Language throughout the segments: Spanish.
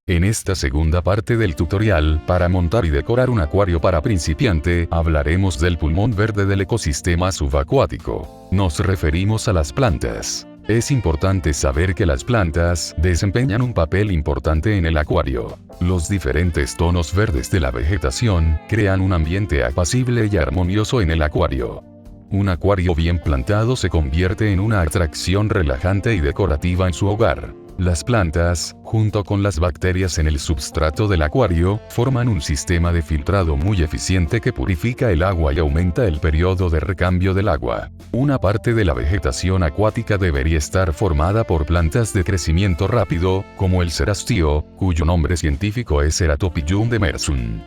En esta segunda parte del tutorial, para montar y decorar un acuario para principiante, hablaremos del pulmón verde del ecosistema subacuático. Nos referimos a las plantas. Es importante saber que las plantas desempeñan un papel importante en el acuario. Los diferentes tonos verdes de la vegetación crean un ambiente apacible y armonioso en el acuario. Un acuario bien plantado se convierte en una atracción relajante y decorativa en su hogar. Las plantas, junto con las bacterias en el substrato del acuario, forman un sistema de filtrado muy eficiente que purifica el agua y aumenta el periodo de recambio del agua. Una parte de la vegetación acuática debería estar formada por plantas de crecimiento rápido, como el cerastío, cuyo nombre científico es Ceratophyllum demersum.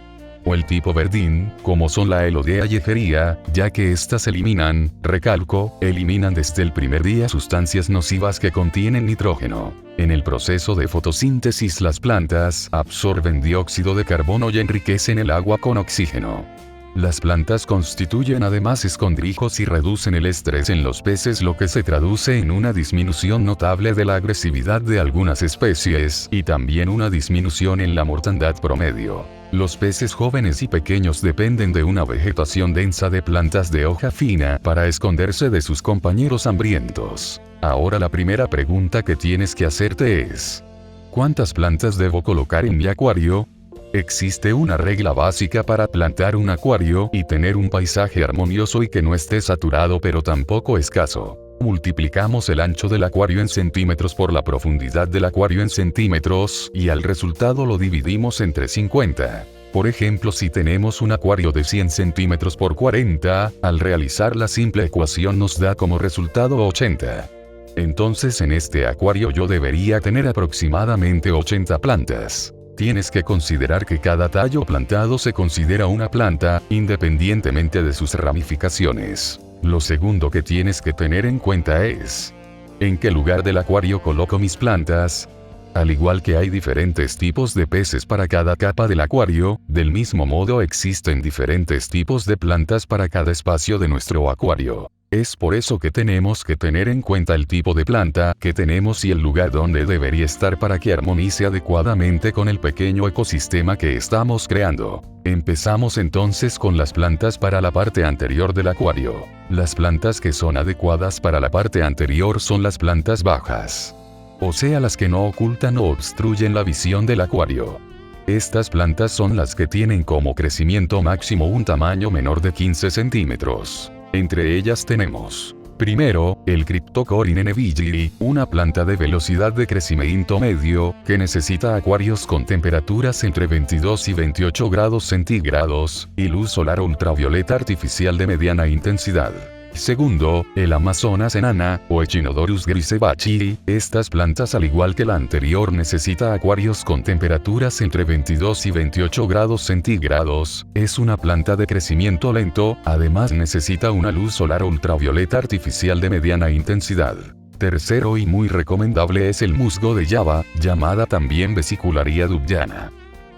O el tipo verdín, como son la Elodea y Egeria, ya que éstas eliminan desde el primer día sustancias nocivas que contienen nitrógeno. En el proceso de fotosíntesis las plantas absorben dióxido de carbono y enriquecen el agua con oxígeno. Las plantas constituyen además escondrijos y reducen el estrés en los peces, lo que se traduce en una disminución notable de la agresividad de algunas especies, y también una disminución en la mortandad promedio. Los peces jóvenes y pequeños dependen de una vegetación densa de plantas de hoja fina para esconderse de sus compañeros hambrientos. Ahora la primera pregunta que tienes que hacerte es: ¿cuántas plantas debo colocar en mi acuario? Existe una regla básica para plantar un acuario y tener un paisaje armonioso y que no esté saturado pero tampoco escaso. Multiplicamos el ancho del acuario en centímetros por la profundidad del acuario en centímetros, y al resultado lo dividimos entre 50. Por ejemplo, si tenemos un acuario de 100 centímetros por 40, al realizar la simple ecuación nos da como resultado 80. Entonces en este acuario yo debería tener aproximadamente 80 plantas. Tienes que considerar que cada tallo plantado se considera una planta, independientemente de sus ramificaciones. Lo segundo que tienes que tener en cuenta es: ¿en qué lugar del acuario coloco mis plantas? Al igual que hay diferentes tipos de peces para cada capa del acuario, del mismo modo existen diferentes tipos de plantas para cada espacio de nuestro acuario. Es por eso que tenemos que tener en cuenta el tipo de planta que tenemos y el lugar donde debería estar para que armonice adecuadamente con el pequeño ecosistema que estamos creando. Empezamos entonces con las plantas para la parte anterior del acuario. Las plantas que son adecuadas para la parte anterior son las plantas bajas, o sea, las que no ocultan o obstruyen la visión del acuario. Estas plantas son las que tienen como crecimiento máximo un tamaño menor de 15 centímetros. Entre ellas tenemos: primero, el Cryptocoryne nevillei, una planta de velocidad de crecimiento medio, que necesita acuarios con temperaturas entre 22 y 28 grados centígrados, y luz solar ultravioleta artificial de mediana intensidad. Segundo, el Amazonas enana, o Echinodorus grisebachi. Estas plantas, al igual que la anterior, necesita acuarios con temperaturas entre 22 y 28 grados centígrados. Es una planta de crecimiento lento, además necesita una luz solar ultravioleta artificial de mediana intensidad. Tercero y muy recomendable es el musgo de Java, llamada también Vesicularia dubyana.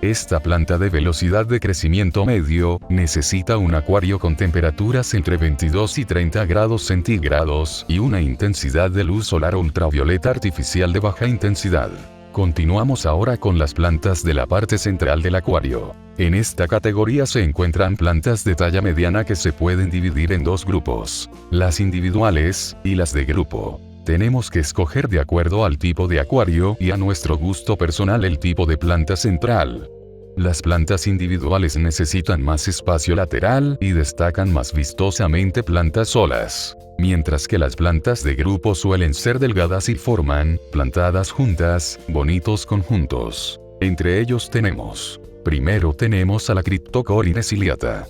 Esta planta de velocidad de crecimiento medio necesita un acuario con temperaturas entre 22 y 30 grados centígrados y una intensidad de luz solar ultravioleta artificial de baja intensidad. Continuamos ahora con las plantas de la parte central del acuario. En esta categoría se encuentran plantas de talla mediana que se pueden dividir en dos grupos: las individuales y las de grupo. Tenemos que escoger de acuerdo al tipo de acuario y a nuestro gusto personal el tipo de planta central. Las plantas individuales necesitan más espacio lateral y destacan más vistosamente plantas solas, mientras que las plantas de grupo suelen ser delgadas y forman, plantadas juntas, bonitos conjuntos. Entre ellos tenemos: primero tenemos a la Cryptocoryne ciliata.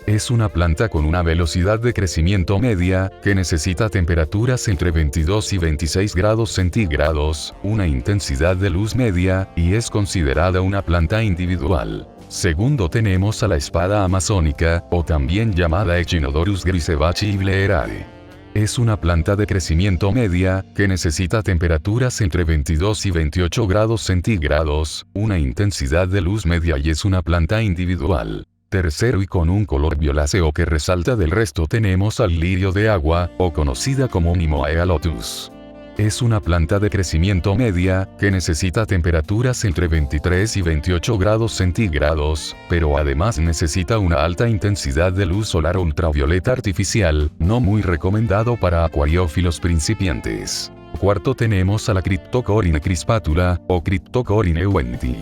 Es una planta con una velocidad de crecimiento media, que necesita temperaturas entre 22 y 26 grados centígrados, una intensidad de luz media, y es considerada una planta individual. Segundo tenemos a la espada amazónica, o también llamada Echinodorus grisebachi bleerae. Es una planta de crecimiento media, que necesita temperaturas entre 22 y 28 grados centígrados, una intensidad de luz media y es una planta individual. Tercero y con un color violáceo que resalta del resto tenemos al lirio de agua, o conocida como Mimoea lotus. Es una planta de crecimiento media, que necesita temperaturas entre 23 y 28 grados centígrados, pero además necesita una alta intensidad de luz solar ultravioleta artificial, no muy recomendado para acuariófilos principiantes. Cuarto tenemos a la Cryptocoryne crispatula, o Cryptocoryne ewenti.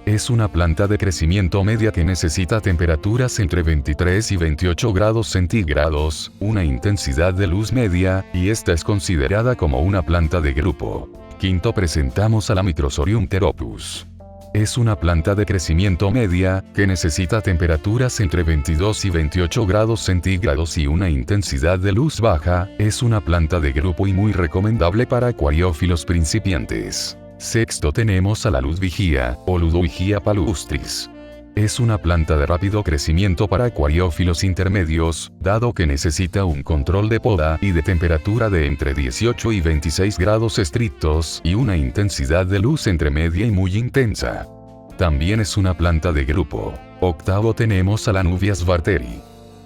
Es una planta de crecimiento media que necesita temperaturas entre 23 y 28 grados centígrados, una intensidad de luz media, y esta es considerada como una planta de grupo. Quinto presentamos a la Microsorium pteropus. Es una planta de crecimiento media, que necesita temperaturas entre 22 y 28 grados centígrados y una intensidad de luz baja, es una planta de grupo y muy recomendable para acuariófilos principiantes. Sexto tenemos a la Ludwigia, o Ludwigia palustris. Es una planta de rápido crecimiento para acuariófilos intermedios, dado que necesita un control de poda y de temperatura de entre 18 y 26 grados estrictos y una intensidad de luz entre media y muy intensa. También es una planta de grupo. Octavo tenemos a la Nubias barteri.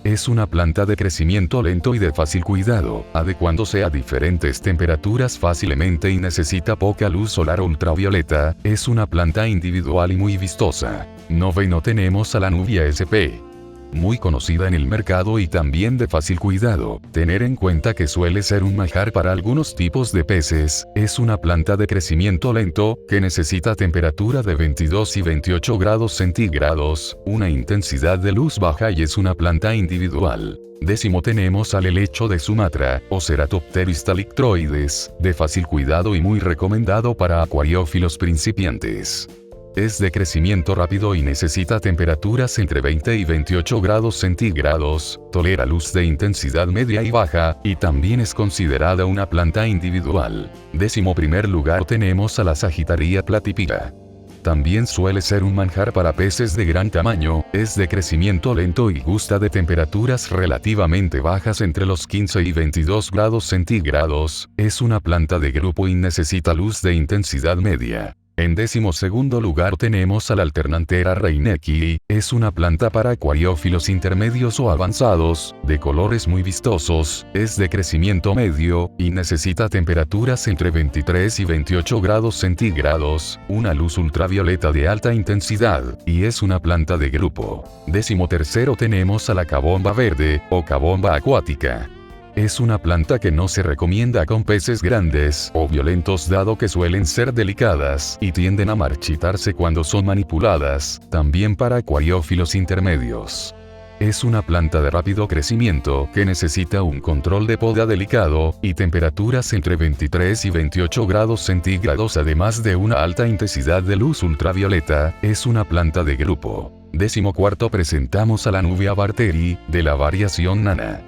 Es una planta de crecimiento lento y de fácil cuidado, adecuándose a diferentes temperaturas fácilmente y necesita poca luz solar ultravioleta, es una planta individual y muy vistosa. Noveno tenemos a la Nubia sp. Muy conocida en el mercado y también de fácil cuidado. Tener en cuenta que suele ser un manjar para algunos tipos de peces, es una planta de crecimiento lento, que necesita temperatura de 22 y 28 grados centígrados, una intensidad de luz baja y es una planta individual. Décimo tenemos al helecho de Sumatra, o Ceratopteris thalictroides, de fácil cuidado y muy recomendado para acuariófilos principiantes. Es de crecimiento rápido y necesita temperaturas entre 20 y 28 grados centígrados, tolera luz de intensidad media y baja, y también es considerada una planta individual. Décimo primer lugar tenemos a la Sagittaria platypira. También suele ser un manjar para peces de gran tamaño, es de crecimiento lento y gusta de temperaturas relativamente bajas entre los 15 y 22 grados centígrados, es una planta de grupo y necesita luz de intensidad media. En 12º lugar tenemos a la Alternanthera reinekii, es una planta para acuariófilos intermedios o avanzados, de colores muy vistosos, es de crecimiento medio, y necesita temperaturas entre 23 y 28 grados centígrados, una luz ultravioleta de alta intensidad, y es una planta de grupo. 13º tenemos a la Cabomba verde, o Cabomba acuática. Es una planta que no se recomienda con peces grandes o violentos dado que suelen ser delicadas y tienden a marchitarse cuando son manipuladas, también para acuariófilos intermedios. Es una planta de rápido crecimiento que necesita un control de poda delicado y temperaturas entre 23 y 28 grados centígrados además de una alta intensidad de luz ultravioleta, es una planta de grupo. 14º presentamos a la Nubia barteri, de la variación nana.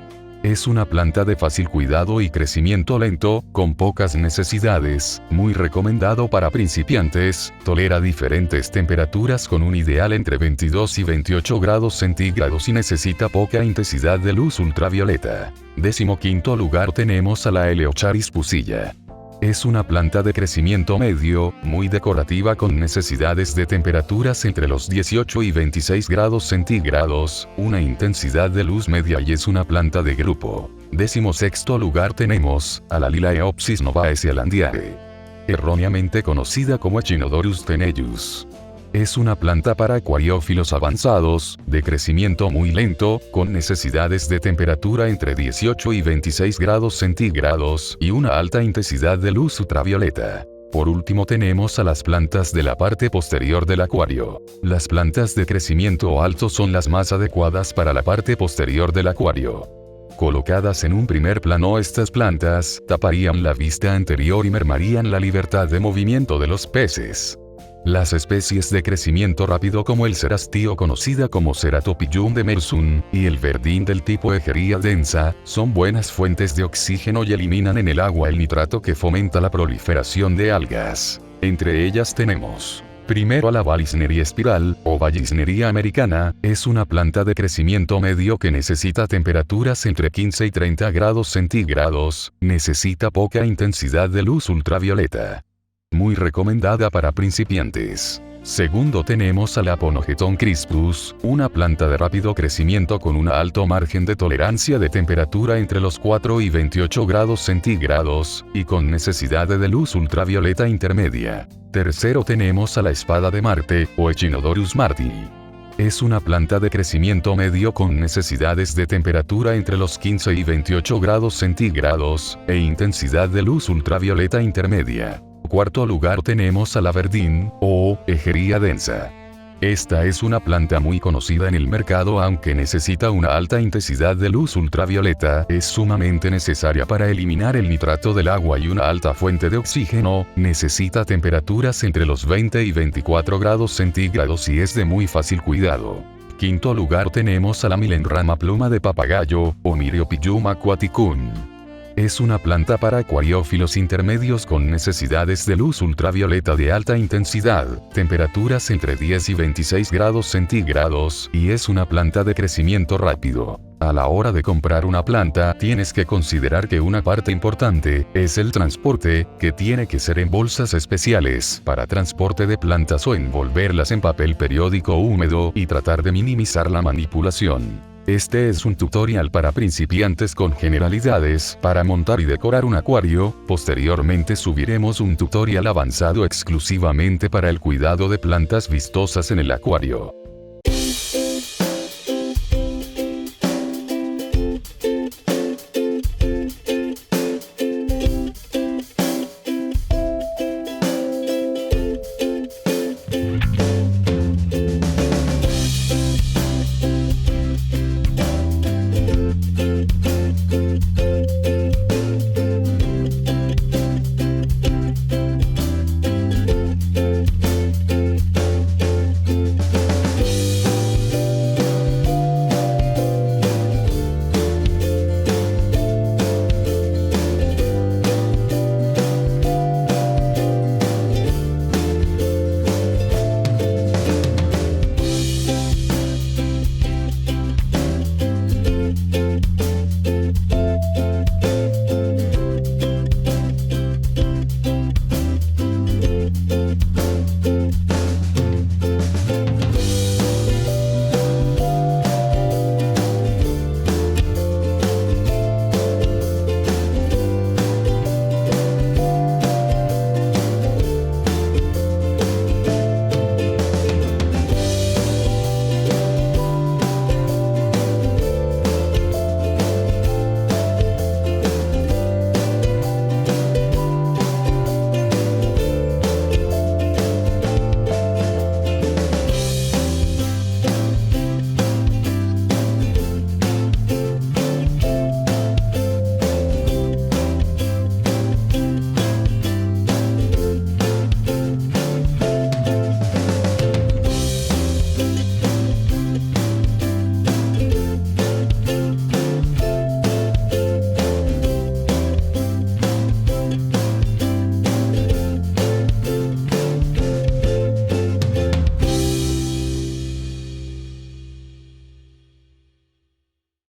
Es una planta de fácil cuidado y crecimiento lento, con pocas necesidades, muy recomendado para principiantes, tolera diferentes temperaturas con un ideal entre 22 y 28 grados centígrados y necesita poca intensidad de luz ultravioleta. 15º lugar tenemos a la Eleocharis pusilla. Es una planta de crecimiento medio, muy decorativa con necesidades de temperaturas entre los 18 y 26 grados centígrados, una intensidad de luz media y es una planta de grupo. 16º lugar tenemos a la Lilaeopsis novae-zealandiae. Erróneamente conocida como Echinodorus tenellus. Es una planta para acuariófilos avanzados, de crecimiento muy lento, con necesidades de temperatura entre 18 y 26 grados centígrados y una alta intensidad de luz ultravioleta. Por último tenemos a las plantas de la parte posterior del acuario. Las plantas de crecimiento alto son las más adecuadas para la parte posterior del acuario. Colocadas en un primer plano, estas plantas taparían la vista anterior y mermarían la libertad de movimiento de los peces. Las especies de crecimiento rápido como el cerastío conocida como Ceratophyllum demersum, y el verdín del tipo Egeria densa, son buenas fuentes de oxígeno y eliminan en el agua el nitrato que fomenta la proliferación de algas. Entre ellas tenemos: primero a la Vallisneria espiral, o Vallisneria americana, es una planta de crecimiento medio que necesita temperaturas entre 15 y 30 grados centígrados, necesita poca intensidad de luz ultravioleta. Muy recomendada para principiantes. Segundo tenemos a la Ponogeton crispus, una planta de rápido crecimiento con un alto margen de tolerancia de temperatura entre los 4 y 28 grados centígrados, y con necesidad de luz ultravioleta intermedia. Tercero tenemos a la espada de Marte, o Echinodorus marti. Es una planta de crecimiento medio con necesidades de temperatura entre los 15 y 28 grados centígrados, e intensidad de luz ultravioleta intermedia. Cuarto lugar tenemos a la verdín, o Egeria densa. Esta es una planta muy conocida en el mercado, aunque necesita una alta intensidad de luz ultravioleta, es sumamente necesaria para eliminar el nitrato del agua y una alta fuente de oxígeno, necesita temperaturas entre los 20 y 24 grados centígrados y es de muy fácil cuidado. Quinto lugar tenemos a la Milenrama pluma de papagayo, o Myriophyllum aquaticum. Es una planta para acuariófilos intermedios con necesidades de luz ultravioleta de alta intensidad, temperaturas entre 10 y 26 grados centígrados, y es una planta de crecimiento rápido. A la hora de comprar una planta, tienes que considerar que una parte importante es el transporte, que tiene que ser en bolsas especiales para transporte de plantas o envolverlas en papel periódico húmedo y tratar de minimizar la manipulación. Este es un tutorial para principiantes con generalidades para montar y decorar un acuario. Posteriormente subiremos un tutorial avanzado exclusivamente para el cuidado de plantas vistosas en el acuario.